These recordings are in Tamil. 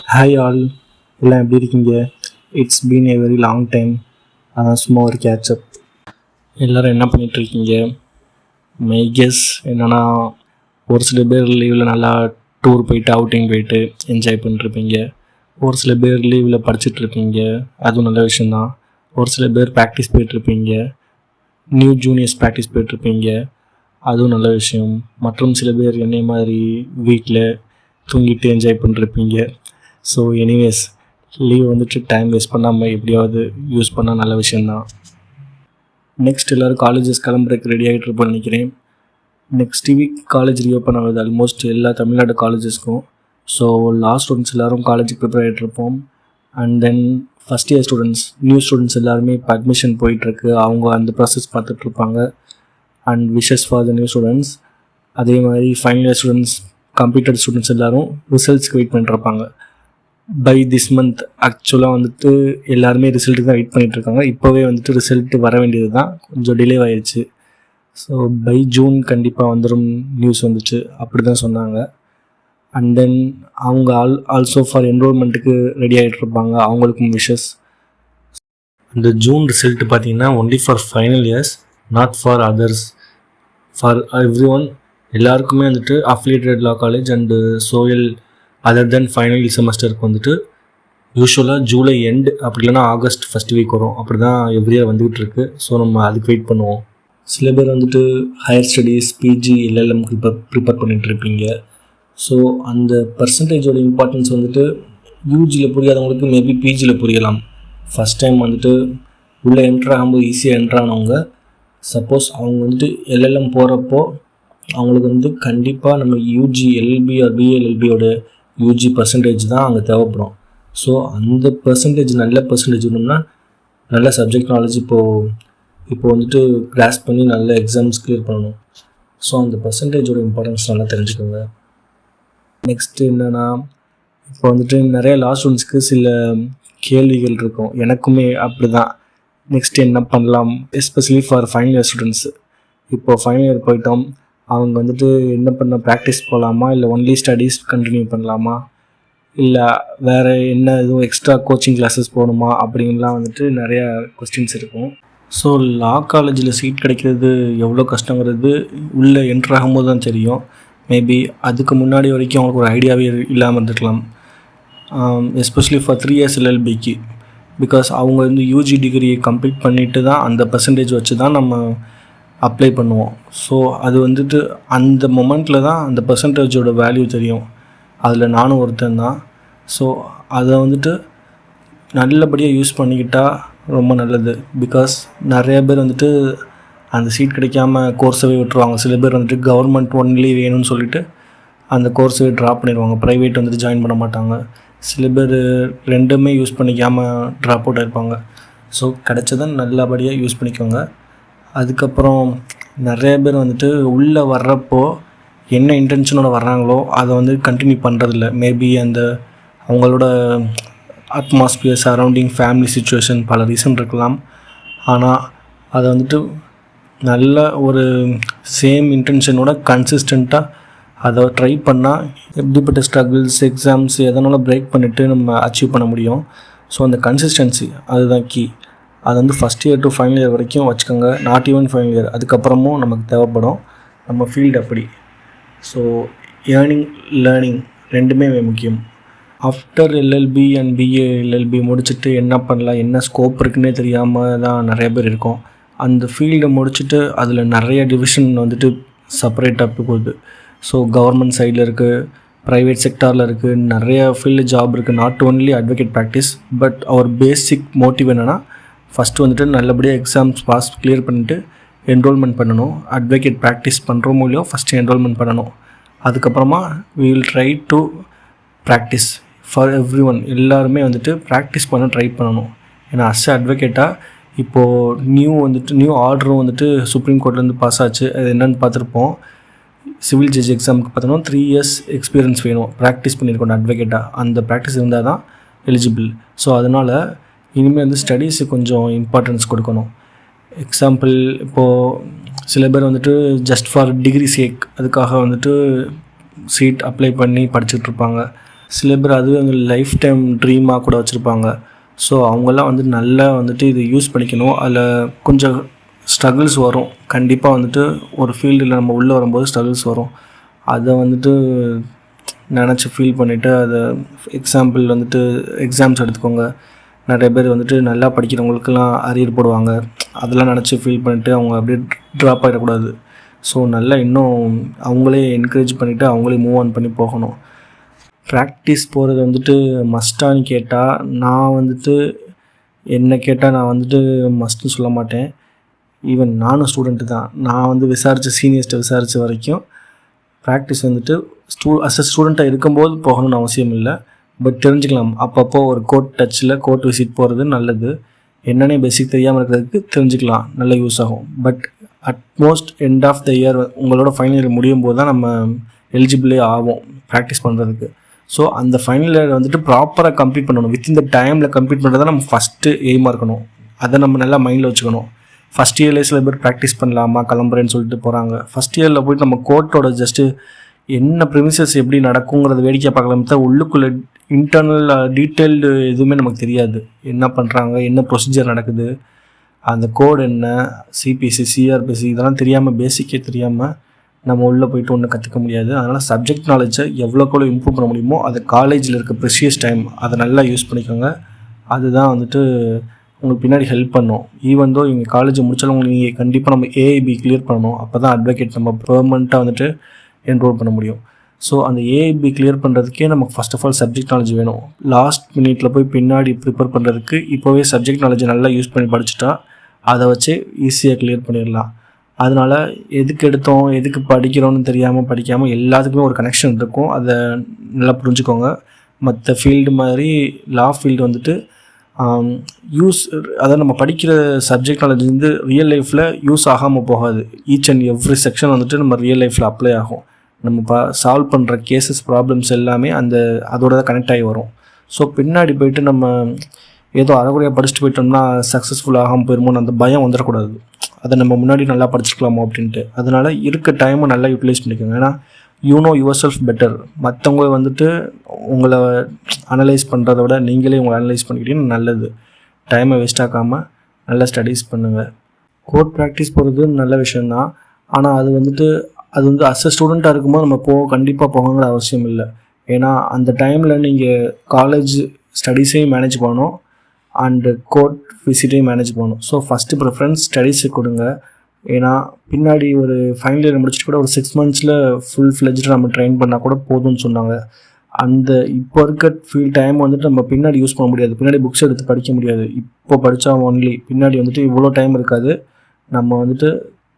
ஹாய் ஆல், எல்லாம் எப்படி இருக்கீங்க? It's been A very long time. அதான் சும்மா ஒரு கேட்சப். எல்லோரும் என்ன பண்ணிகிட்ருக்கீங்க? மை கெஸ் என்னென்னா, ஒரு சில பேர் லீவில் நல்லா டூர் போயிட்டு அவுட்டிங் போயிட்டு என்ஜாய் பண்ணிட்டுருப்பீங்க. ஒரு சில பேர் லீவில் படிச்சுட்ருப்பீங்க, அதுவும் நல்ல விஷயந்தான். ஒரு சில பேர் ப்ராக்டிஸ் போயிட்டுருப்பீங்க, நியூ ஜூனியர்ஸ் ப்ராக்டிஸ் போயிட்டுருப்பீங்க, அதுவும் நல்ல விஷயம். மற்றும் சில பேர் என்னை மாதிரி வீட்டில் தூங்கிட்டு என்ஜாய் பண்ணிருப்பீங்க. ஸோ எனிவேஸ், லீவ் வந்துட்டு டைம் வேஸ்ட் பண்ணாமல் எப்படியாவது யூஸ் பண்ணால் நல்ல விஷயந்தான். நெக்ஸ்ட் எல்லோரும் காலேஜஸ் கிளம்புறதுக்கு ரெடி ஆகிட்டு இருப்போம்னு நினைக்கிறேன். நெக்ஸ்ட் வீக் காலேஜ் ரீஓப்பன் ஆகுது ஆல்மோஸ்ட் எல்லா தமிழ்நாடு காலேஜஸ்க்கும். ஸோ லாஸ்ட் ஸ்டூடெண்ட்ஸ் எல்லோரும் காலேஜுக்கு ப்ரிப்பேர் ஆகிட்ருப்போம். And then first year students, new students எல்லாருமே இப்போ அட்மிஷன் போயிட்டுருக்கு. அவங்க அந்த ப்ராசஸ் பார்த்துட்ருப்பாங்க. And wishes for the new students. அதே மாதிரி final year students, computer students எல்லோரும் ரிசல்ட்ஸ்க்கு வெயிட் பண்ணிட்டுருப்பாங்க. பை திஸ் மந்த் ஆக்சுவலாக வந்துட்டு எல்லாருமே ரிசல்ட்டுக்கு தான் வெயிட் பண்ணிகிட்ருக்காங்க. இப்போவே வந்துட்டு ரிசல்ட்டு வர வேண்டியது தான், கொஞ்சம் டிலே ஆகிடுச்சு. ஸோ பை ஜூன் கண்டிப்பாக வந்துடும் நியூஸ் வந்துச்சு, அப்படி தான் சொன்னாங்க. அண்ட் தென் அவங்க ஆல்சோ ஃபார் என்ரோல்மெண்ட்டுக்கு ரெடி ஆகிட்ருப்பாங்க, அவங்களுக்கும் விஷஸ். அந்த ஜூன் ரிசல்ட்டு பார்த்தீங்கன்னா only for final years, not for others. For everyone, எல்லாருக்குமே வந்துட்டு அஃபிலியேட்டட் லா காலேஜ் அண்டு சோயல் அதர் தென் ஃபைனல் செமஸ்டருக்கு வந்துட்டு யூஸ்வலாக ஜூலை எண்டு அப்படி இல்லைனா ஆகஸ்ட் ஃபஸ்ட் வீக் வரும். அப்படி தான் எவ்ரி இயர் வந்துகிட்டு இருக்கு. ஸோ நம்ம அதுக்கு வெயிட் பண்ணுவோம். சில பேர் வந்துட்டு higher studies, PG, LLM prepare பண்ணிகிட்டு இருப்பீங்க. ஸோ அந்த பர்சன்டேஜோட இம்பார்ட்டன்ஸ் வந்துட்டு யூஜியில் புரியாதவங்களுக்கு மேபி பிஜியில் புரியலாம். ஃபஸ்ட் டைம் வந்துட்டு உள்ளே என்ட்ராகும்போது ஈஸியாக என்ட்ரானவங்க, சப்போஸ் அவங்க வந்துட்டு எல்எல்எம் போகிறப்போ அவங்களுக்கு வந்து கண்டிப்பாக நம்ம யூஜி எல்எல்பி ஆர் பிஎல்எல்பியோட யூஜி பர்சன்டேஜ் தான் அங்கே தேவைப்படும். ஸோ அந்த பர்சன்டேஜ் நல்ல பர்சன்டேஜ் வேணும்னா நல்ல சப்ஜெக்ட் நாலேஜ் இப்போ வந்துட்டு கிராஸ் பண்ணி நல்ல எக்ஸாம்ஸ் கிளியர் பண்ணணும். ஸோ அந்த பர்சன்டேஜோட இம்பார்ட்டன்ஸ் நல்லா தெரிஞ்சுக்கோங்க. நெக்ஸ்ட்டு என்னென்னா, இப்போ வந்துட்டு நிறைய லா ஸ்டூடெண்ட்ஸ்க்கு சில கேள்விகள் இருக்கும், எனக்குமே அப்படி தான். நெக்ஸ்ட் என்ன பண்ணலாம், especially for final year students. இப்போது ஃபைனல் இயர் போயிட்டோம், அவங்க வந்துட்டு என்ன பண்ண, ப்ராக்டிஸ் போகலாமா, இல்லை ஒன்லி ஸ்டடீஸ் கண்டினியூ பண்ணலாமா, இல்லை வேறு என்ன எதுவும் எக்ஸ்ட்ரா கோச்சிங் கிளாஸஸ் போகணுமா அப்படின்லாம் வந்துட்டு நிறையா கொஸ்டின்ஸ் இருக்கும். ஸோ லா காலேஜில் சீட் கிடைக்கிறது எவ்வளோ கஷ்டங்கிறது உள்ளே என்ட்ரு ஆகும்போது தான் தெரியும். மேபி அதுக்கு முன்னாடி வரைக்கும் அவங்களுக்கு ஒரு ஐடியாவே இல்லாமல் இருந்துருக்கலாம். எஸ்பெஷலி ஃபார் 3 இயர்ஸ் எல்எல்பிக்கு. பிகாஸ் அவங்க வந்து யூஜி டிகிரியை கம்ப்ளீட் பண்ணிவிட்டு தான் அந்த பர்சன்டேஜ் வச்சு தான் நம்ம அப்ளை பண்ணுவோம். ஸோ அது வந்துட்டு அந்த மொமெண்ட்டில் தான் அந்த பர்சன்டேஜோட வேல்யூ தெரியும். அதில் நானும் ஒருத்தன் தான். ஸோ அதை வந்துட்டு நல்லபடியாக யூஸ் பண்ணிக்கிட்டால் ரொம்ப நல்லது. பிகாஸ் நிறைய பேர் வந்துட்டு அந்த சீட் கிடைக்காம கோர்ஸவே விட்டுருவாங்க. சில பேர் வந்துட்டு கவர்மெண்ட் ஒன்லி வேணும்னு சொல்லிவிட்டு அந்த கோர்ஸவே ட்ராப் பண்ணிடுவாங்க, ப்ரைவேட் வந்துட்டு ஜாயின் பண்ண மாட்டாங்க. சில பேர் ரெண்டுமே யூஸ் பண்ணிக்காமல் ட்ராப் அவுட் ஆகிருப்பாங்க. ஸோ கிடைச்சதை நல்லபடியாக யூஸ் பண்ணிக்கோங்க. அதுக்கப்புறம் நிறைய பேர் வந்துட்டு உள்ளே வர்றப்போ என்ன இன்டென்ஷனோட வர்றாங்களோ அதை வந்து கண்டினியூ பண்ணுறதில்ல. மேபி அந்த அவங்களோட அட்மாஸ்பியர், சரௌண்டிங், ஃபேமிலி சுச்சுவேஷன், பல ரீசன் இருக்கலாம். ஆனால் அதை வந்துட்டு நல்ல ஒரு சேம் இன்டென்ஷனோட கன்சிஸ்டண்ட்டாக அதை ட்ரை பண்ணால் எப்படிப்பட்ட ஸ்ட்ரகிள்ஸ், எக்ஸாம்ஸ் எதனால பிரேக் பண்ணிவிட்டு நம்ம அச்சீவ் பண்ண முடியும். ஸோ அந்த கன்சிஸ்டன்சி அதுதான் கீ. அது வந்து first year to final year வரைக்கும் வச்சுக்கோங்க, நாட் ஈவன் ஃபைனல் இயர். அதுக்கப்புறமும் நமக்கு தேவைப்படும், நம்ம ஃபீல்டு அப்படி. ஸோ லேர்னிங் ரெண்டுமே முக்கியம். After LLB and BA LLB முடிச்சுட்டு என்ன பண்ணலாம், என்ன ஸ்கோப் இருக்குன்னே தெரியாமல் தான் நிறைய பேர் இருக்கோம். அந்த ஃபீல்டை முடிச்சுட்டு அதில் நிறைய டிவிஷன் வந்துட்டு செப்பரேட்டாக போகுது. ஸோ கவர்மெண்ட் சைடில் இருக்குது, ப்ரைவேட் செக்டாரில் இருக்குது, நிறைய ஃபீல்டு ஜாப் இருக்குது. Not only advocate practice, but our basic motive என்னென்னா ஃபஸ்ட்டு வந்துட்டு நல்லபடியாக எக்ஸாம்ஸ் கிளியர் பண்ணிவிட்டு என்ரோல்மெண்ட் பண்ணணும். அட்வொகேட் ப்ராக்டிஸ் பண்ணுறோமோ இல்லையோ ஃபஸ்ட்டு என்ரோல்மெண்ட் பண்ணணும். அதுக்கப்புறமா we will try to practice for every one. எல்லாருமே வந்துட்டு ப்ராக்டிஸ் பண்ண ட்ரை பண்ணணும். ஏன்னா அஸ் அட்வொகேட்டாக இப்போது நியூ ஆர்டரும் வந்துட்டு சுப்ரீம் கோர்ட்லேருந்து பாஸ் ஆச்சு. அது என்னென்னு பார்த்துருப்போம். சிவில் ஜட்ஜ் எக்ஸாமுக்கு பார்த்தோன்னா 3 இயர்ஸ் எக்ஸ்பீரியன்ஸ் வேணும், ப்ராக்டிஸ் பண்ணியிருக்கணும் அட்வொகேட்டாக. அந்த ப்ராக்டிஸ் இருந்தால் தான் எலிஜிபிள். ஸோ அதனால் இனிமேல் வந்து ஸ்டடீஸுக்கு கொஞ்சம் இம்பார்ட்டன்ஸ் கொடுக்கணும். எக்ஸாம்பிள், இப்போது சில பேர் வந்துட்டு ஜஸ்ட் ஃபார் டிகிரி சேக் அதுக்காக வந்துட்டு சீட் அப்ளை பண்ணி படிச்சுட்ருப்பாங்க. சில பேர் அதுவே அவங்க லைஃப் டைம் ட்ரீமாக கூட வச்சுருப்பாங்க. ஸோ அவங்கெல்லாம் வந்து நல்லா வந்துட்டு இதை யூஸ் பண்ணிக்கணும். அதில் கொஞ்சம் ஸ்ட்ரகிள்ஸ் வரும் கண்டிப்பாக. வந்துட்டு ஒரு ஃபீல்டில் நம்ம உள்ளே வரும்போது ஸ்ட்ரகிள்ஸ் வரும். அதை வந்துட்டு நினச்சி ஃபீல் பண்ணிவிட்டு அதை எக்ஸாம்பிள் வந்துட்டு எக்ஸாம்ஸ் எடுத்துக்கோங்க. நிறைய பேர் வந்துட்டு நல்லா படிக்கிறவங்களுக்கெல்லாம் அரியர் போடுவாங்க. அதெல்லாம் நினச்சி ஃபீல் பண்ணிவிட்டு அவங்க அப்படியே ட்ராப் ஆகிடக்கூடாது. ஸோ நல்லா இன்னும் அவங்களே என்கரேஜ் பண்ணிவிட்டு அவங்களே மூவ் ஆன் பண்ணி போகணும். ப்ராக்டிஸ் போகிறது வந்துட்டு மஸ்ட்டான்னு கேட்டால் நான் வந்துட்டு என்ன கேட்டால் நான் வந்துட்டு மஸ்ட்டுன்னு சொல்ல மாட்டேன். ஈவன் நானும் ஸ்டூடெண்ட்டு தான். நான் வந்து சீனியர்ஸ்ட்டை விசாரித்த வரைக்கும் ப்ராக்டிஸ் வந்துட்டு அஸ் அ ஸ்டூடெண்ட்டாக இருக்கும்போது போகணும்னு அவசியம் இல்லை. பட் தெரிஞ்சுக்கலாம். அப்பப்போ ஒரு கோர்ட் விசிட் போகிறது நல்லது. என்னென்ன பேசிக் தெரியாமல் இருக்கிறதுக்கு தெரிஞ்சுக்கலாம், நல்ல யூஸ் ஆகும். But utmost end of the year உங்களோட ஃபைனல் இயர் முடியும் போது தான் நம்ம எலிஜிபிளே ஆகும் ப்ராக்டிஸ் பண்ணுறதுக்கு. ஸோ அந்த ஃபைனல் இயர் வந்துட்டு ப்ராப்பராக கம்ப்ளீட் பண்ணணும். வித்தின் த டைமில் கம்ப்ளீட் பண்ணுறது தான் நம்ம ஃபஸ்ட்டு எய்மாக இருக்கணும். அதை நம்ம நல்லா மைண்டில் வச்சுக்கணும். ஃபஸ்ட் இயர்லேயே சில பேர் ப்ராக்டிஸ் பண்ணலாமா கிளம்புறேன்னு சொல்லிட்டு போகிறாங்க. ஃபஸ்ட் இயரில் போய்ட்டு நம்ம கோர்ட்டோட ஜஸ்ட்டு என்ன ப்ரிமிசஸ் எப்படி நடக்குங்கிறத வேடிக்கை பார்க்கலாமே தான் உள்ளுக்குள்ளே இன்டர்னல் டீட்டெயில்டு எதுவுமே நமக்கு தெரியாது. என்ன பண்ணுறாங்க, என்ன ப்ரொசீஜர் நடக்குது, அந்த கோடு என்ன, சிபிசி சிஆர்பிசி இதெல்லாம் தெரியாமல், பேசிக்கே தெரியாமல் நம்ம உள்ளே போய்ட்டு ஒன்றும் கற்றுக்க முடியாது. அதனால் சப்ஜெக்ட் நாலேஜை எவ்வளோக்கெவ்வளோ இம்ப்ரூவ் பண்ண முடியுமோ அது காலேஜில் இருக்க ப்ரெஷியஸ் டைம் அதை நல்லா யூஸ் பண்ணிக்கோங்க. அதுதான் வந்துட்டு உங்களுக்கு பின்னாடி ஹெல்ப் பண்ணும். ஈவன் தோ இங்கே காலேஜ் முடிச்சாலும் உங்களுக்கு நீங்கள் கண்டிப்பாக நம்ம ஏஐபி கிளியர் பண்ணணும். அப்போ தான் அட்வொகேட் நம்ம பெர்மனெண்ட்டாக வந்துட்டு என்ரோல் பண்ண முடியும். ஸோ அந்த ஏஐபி கிளியர் பண்ணுறதுக்கே நமக்கு first of all subject knowledge வேணும். லாஸ்ட் மினிட்ல போய் பின்னாடி ப்ரிப்பேர் பண்ணுறதுக்கு இப்போவே சப்ஜெக்ட் நாலேஜை நல்லா யூஸ் பண்ணி படிச்சுட்டா அதை வச்சு ஈஸியாக கிளியர் பண்ணிடலாம். அதனால் எதுக்கு எடுத்தோம், எதுக்கு படிக்கிறோன்னு தெரியாமல் படிக்காமல் எல்லாத்துக்குமே ஒரு கனெக்ஷன் இருக்கும். அதை நல்லா புரிஞ்சுக்கோங்க. மற்ற ஃபீல்டு மாதிரி லா ஃபீல்டு வந்துட்டு அதாவது நம்ம படிக்கிற சப்ஜெக்ட் நாலேஜ் வந்து ரியல் லைஃப்பில் யூஸ் ஆகாமல் போகாது. ஈச் அண்ட் எவ்ரி செக்ஷன் வந்துட்டு நம்ம ரியல் லைஃப்பில் அப்ளை ஆகும். நம்ம சால்வ் பண்ணுற கேசஸ் ப்ராப்ளம்ஸ் எல்லாமே அதோட தான் கனெக்ட் ஆகி வரும். ஸோ பின்னாடி போய்ட்டு நம்ம ஏதோ அரைக்குறையாக படிச்சுட்டு போயிட்டோம்னா சக்ஸஸ்ஃபுல் ஆகாமல் போயிருமோன்னு அந்த பயம் வந்துடக்கூடாது. அதை நம்ம முன்னாடி நல்லா படிச்சுக்கலாமோ அப்படின்ட்டு. அதனால் இருக்க டைமை நல்லா யூட்டிலைஸ் பண்ணிக்கோங்க. ஏன்னா யுவர் செல்ஃப் பெட்டர். மற்றவங்க வந்துட்டு உங்களை அனலைஸ் பண்ணுறத விட நீங்களே உங்களை அனலைஸ் பண்ணிக்கிட்டீங்கன்னா நல்லது. டைமை வேஸ்ட் ஆக்காமல் நல்லா ஸ்டடீஸ் பண்ணுங்கள். கோர்ட் ப்ராக்டிஸ் போகிறது நல்ல விஷயந்தான். ஆனால் அது வந்து அஸ் அ ஸ்டூடெண்ட்டாக இருக்கும்போது நம்ம கண்டிப்பாக போகணுங்கிற அவசியம் இல்லை. ஏன்னா அந்த டைமில் நீங்கள் காலேஜ் ஸ்டடீஸையும் மேனேஜ் பண்ணணும் அண்டு கோர்ட் விசிட்டையும் மேனேஜ் பண்ணணும். ஸோ ஃபஸ்ட்டு ப்ரிஃபரன்ஸ் ஸ்டடீஸுக்கு கொடுங்க. ஏன்னா பின்னாடி ஒரு ஃபைனல் இயர் முடிச்சுட்டு கூட ஒரு 6 monthஸில் ஃபுல் ஃப்ளெஜ்டு நம்ம ட்ரெயின் பண்ணால் கூட போதும்னு சொன்னாங்க. அந்த இப்போ இருக்க டைம் வந்துட்டு நம்ம பின்னாடி யூஸ் பண்ண முடியாது. பின்னாடி புக்ஸ் எடுத்து படிக்க முடியாது. இப்போ படித்தா ஒன்லி பின்னாடி வந்துட்டு இவ்வளோ டைம் இருக்காது. நம்ம வந்துட்டு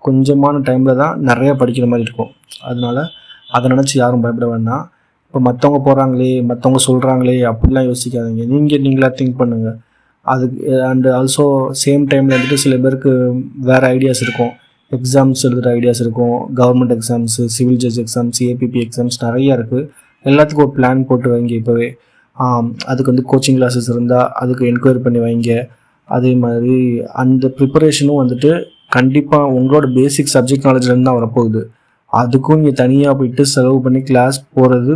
கொஞ்சமான டைமில் தான் நிறையா படிக்கிற மாதிரி இருக்கும். அதனால் அதை நினச்சி யாரும் பயப்பட வேண்டாம். இப்போ மற்றவங்க போகிறாங்களே, மற்றவங்க சொல்கிறாங்களே அப்படிலாம் யோசிக்காதீங்க. நீங்களாக திங்க் பண்ணுங்கள். அதுக்கு அண்டு ஆல்சோ சேம் டைமில் வந்துட்டு சில பேருக்கு வேறு ஐடியாஸ் இருக்கும். எக்ஸாம்ஸ் எழுதுகிற ஐடியாஸ் இருக்கும். Government exams, civil judge exams, ABP exams நிறையா இருக்குது. எல்லாத்துக்கும் ஒரு பிளான் போட்டு வைங்க இப்போவே. அதுக்கு வந்து கோச்சிங் கிளாஸஸ் இருந்தால் அதுக்கு என்கொயரி பண்ணி வைங்க. அதே மாதிரி அந்த ப்ரிப்பரேஷனும் வந்துட்டு கண்டிப்பாக உங்களோட பேசிக் சப்ஜெக்ட் நாலேஜ்லேருந்து தான் வரப்போகுது. அதுக்கும் நீங்கள் தனியாக போயிட்டு செலவு பண்ணி கிளாஸ் போகிறது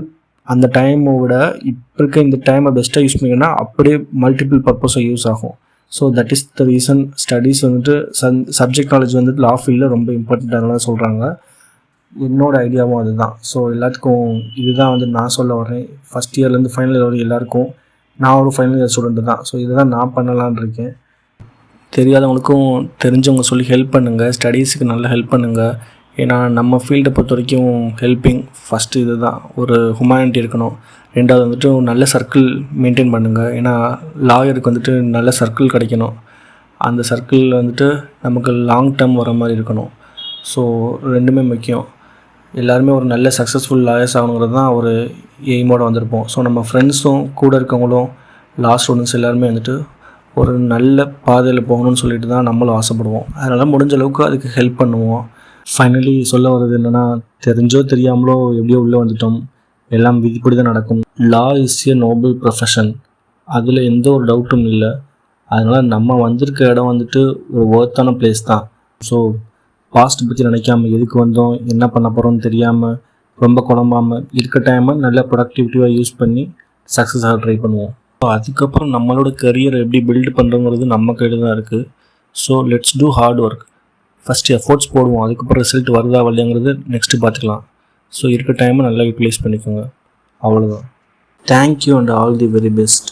அந்த டைமை விட இப்போ இருக்க இந்த டைமை பெஸ்ட்டாக யூஸ் பண்ணிங்கன்னா அப்படியே மல்டிபிள் பர்பஸாக யூஸ் ஆகும். So that is the reason studies வந்துட்டு சப்ஜெக்ட் நாலேஜ் வந்துட்டு லா ஃபீல்டில் ரொம்ப இம்பார்ட்டண்ட்டாக சொல்கிறாங்க. என்னோட ஐடியாவும் அதுதான். ஸோ எல்லாத்துக்கும் இதுதான் வந்து நான் சொல்ல வரேன். ஃபஸ்ட் இயர்லேருந்து ஃபைனல் இயர் வரைக்கும் எல்லாருக்கும் நான் ஒரு ஃபைனல் இயர் ஸ்டூடெண்ட்டு தான். ஸோ இதை தான் நான் பண்ணலான் இருக்கேன். தெரியாதவங்களுக்கும் தெரிஞ்சவங்க சொல்லி ஹெல்ப் பண்ணுங்கள். ஸ்டடீஸுக்கு நல்லா ஹெல்ப் பண்ணுங்கள். ஏன்னா நம்ம ஃபீல்டை பொறுத்த வரைக்கும் ஹெல்பிங் ஃபஸ்ட்டு இது தான். ஒரு ஹியூமனிட்டி இருக்கணும். ரெண்டாவது வந்துட்டு ஒரு நல்ல சர்க்கிள் மெயின்டைன் பண்ணுங்கள். ஏன்னா லாயருக்கு வந்துட்டு நல்ல சர்க்கிள் கிடைக்கணும். அந்த சர்க்கிள் வந்துட்டு நமக்கு லாங் டேர்ம் வர மாதிரி இருக்கணும். ஸோ ரெண்டுமே முக்கியம். எல்லாருமே ஒரு நல்ல சக்ஸஸ்ஃபுல் லாயர்ஸ் ஆகணுங்கிறது தான் ஒரு எய்மோடு வந்திருப்போம். ஸோ நம்ம ஃப்ரெண்ட்ஸும் கூட இருக்கவங்களும் லா ஸ்டூடெண்ட்ஸ் எல்லாருமே வந்துட்டு ஒரு நல்ல பாதையில் போகணும்னு சொல்லிட்டு தான் நம்மளும் ஆசைப்படுவோம். அதனால் முடிஞ்ச அளவுக்கு அதுக்கு ஹெல்ப் பண்ணுவோம். ஃபைனலி சொல்ல வர்றது என்னென்னா, தெரிஞ்சோ தெரியாமலோ எப்படியோ உள்ளே வந்துட்டோம். எல்லாம் விதிப்படி தான் நடக்கும். லா இஸ் எ நோபல் ப்ரொஃபஷன். அதில் எந்த ஒரு டவுட்டும் இல்லை. அதனால் நம்ம வந்திருக்க இடம் வந்துட்டு ஒரு ஒர்த்தான பிளேஸ் தான். ஸோ பாஸ்ட் பற்றி நினைக்காமல் எதுக்கு வந்தோம், என்ன பண்ண போகிறோம்னு தெரியாமல் ரொம்ப குழம்பாமல் இருக்க டைமை நல்லா ப்ரொடக்டிவிட்டியாக யூஸ் பண்ணி சக்ஸஸாக ட்ரை பண்ணுவோம். ஸோ அதுக்கப்புறம் நம்மளோட கரியரை எப்படி பில்டு பண்ணுறோங்கிறது நம்ம கையில் தான் இருக்குது. So let's do hard work. First efforts போடுவோம், அதுக்கப்புறம் ரிசல்ட் வருதா வரலையாங்கிறது நெக்ஸ்ட்டு பார்த்துக்கலாம். ஸோ இருக்க டைமை நல்லா யூட்டிலைஸ் பண்ணிக்கோங்க. அவ்வளோதான். Thank you and all the very best.